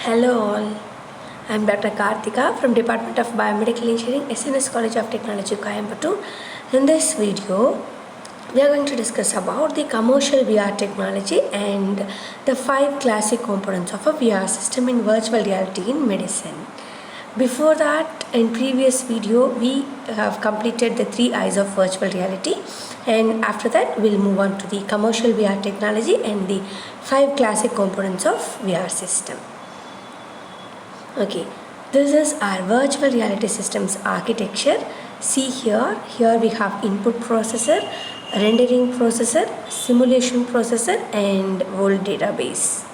Hello all, I am Dr. Karthika from Department of Biomedical Engineering, SNS College of Technology, Coimbatore. In this video, we are going to discuss about the commercial VR technology and the 5 classic components of a VR system in virtual reality in medicine. Before that, in previous video, we have completed the 3 eyes of virtual reality, and after that we'll move on to the commercial VR technology and the 5 classic components of VR system. Okay, this is our virtual reality systems architecture. See here we have input processor, rendering processor, simulation processor and world database.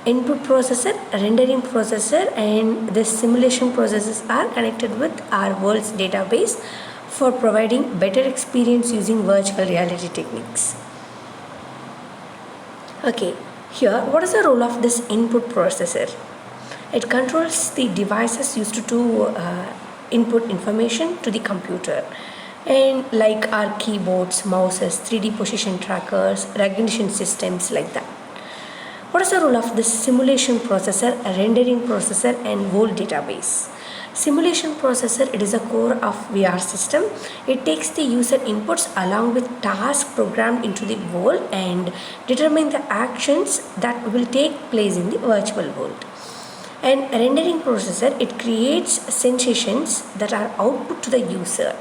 Input processor, rendering processor and the simulation processors are connected with our world's database for providing better experience using virtual reality techniques. Okay, here what is the role of this input processor? It controls the devices used to input information to the computer, and like our keyboards, mouses, 3D position trackers, recognition systems like that. What is the role of this simulation processor, rendering processor and world database? Simulation processor, it is a core of VR system. It takes the user inputs along with tasks programmed into the world and determine the actions that will take place in the virtual world. And rendering processor, it creates sensations that are output to the user.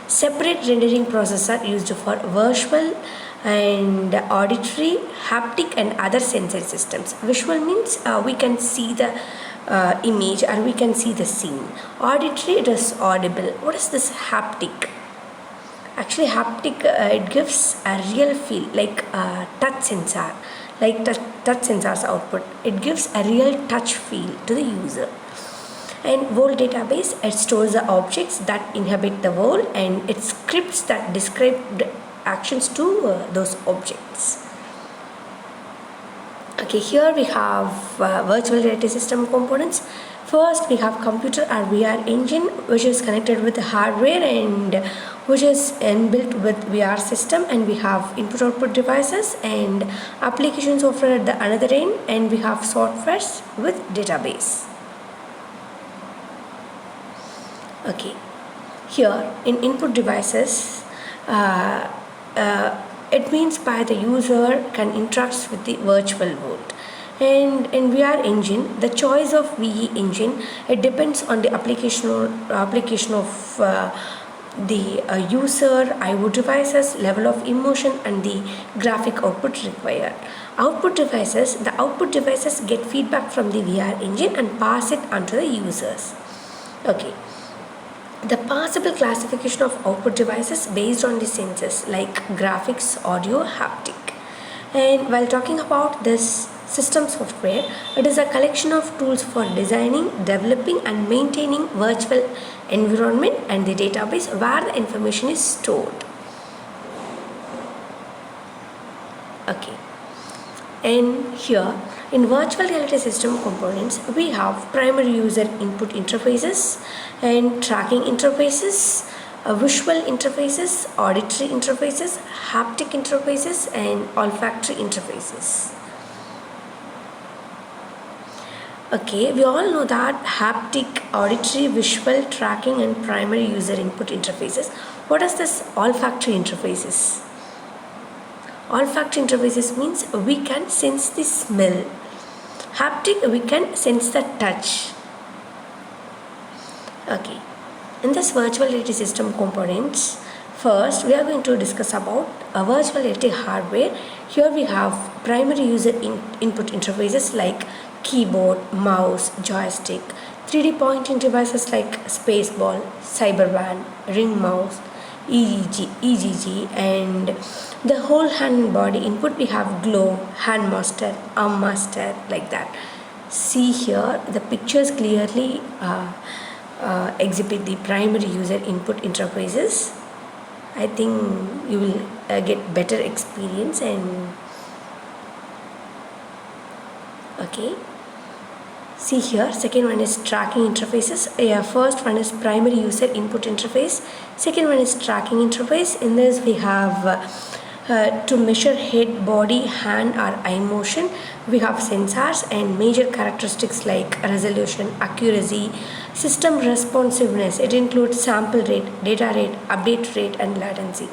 Separate rendering processor used for visual and auditory, haptic and other sensory systems. Visual means we can see the image or we can see the scene. Auditory, it is audible. What is this haptic? Actually haptic, it gives a real feel like a touch sensor. Like touch sensor's output, it gives a real touch feel to the user. And world database, it stores the objects that inhabit the world and it scripts that describe the actions to those objects. Okay, here we have virtual reality system components. First, we have computer or VR engine, which is connected with the hardware and which is inbuilt with VR system, and we have input-output devices and application software at the another end, and we have softwares with database. Okay, here in input devices, it means by the user can interact with the virtual world. And in VR engine, the choice of VE engine, it depends on the application of the user, IO devices, level of emotion and the graphic output required. The output devices get feedback from the VR engine and pass it onto the users. Okay. The possible classification of output devices based on the senses like graphics, audio, haptic. And while talking about this system software, it is a collection of tools for designing, developing and maintaining virtual environment and the database where the information is stored. Okay. And here in virtual reality system components, we have primary user input interfaces and tracking interfaces, visual interfaces, auditory interfaces, haptic interfaces and olfactory interfaces. Okay, we all know that haptic, auditory, visual, tracking and primary user input interfaces. What is this olfactory interfaces? Olfactory interfaces means we can sense the smell. Haptic, we can sense the touch. Okay, in this virtual reality system components, first we are going to discuss about a virtual reality hardware. Here we have primary user input interfaces like keyboard, mouse, joystick, 3D pointing devices like spaceball, cyberband, ring mouse, EGG and the whole hand and body input. We have glove, hand master, arm master like that. See here the pictures clearly exhibit the primary user input interfaces. I think you will get better experience. And okay, see here second one is tracking interfaces. First one is primary user input interface, second one is tracking interface. In this we have To measure head, body, hand or eye motion, we have sensors and major characteristics like resolution, accuracy, system responsiveness. It includes sample rate, data rate, update rate and latency.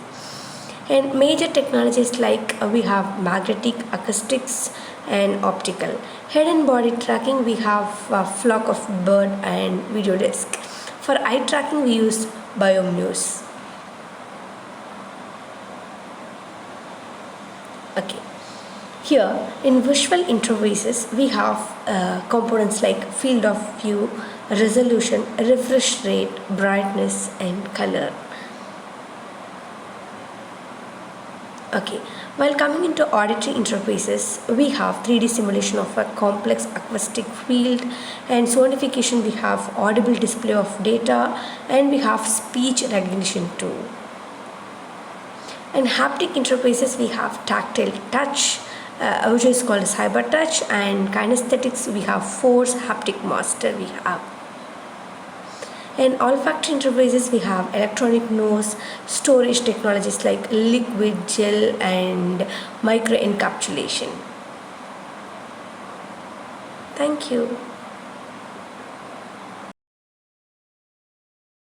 And major technologies like we have magnetic, acoustics and optical. Head and body tracking, we have a flock of bird and video disc. For eye tracking, we use biomnews. Okay. Here in visual interfaces, we have components like field of view, resolution, refresh rate, brightness and color. Okay, while coming into auditory interfaces, we have 3D simulation of a complex acoustic field, and sonification we have audible display of data, and we have speech recognition too. And haptic interfaces we have tactile touch, which is called cyber touch, and kinesthetics we have force, haptic master we have. In olfactory interfaces, we have electronic nose, storage technologies like liquid, gel, and microencapsulation. Thank you.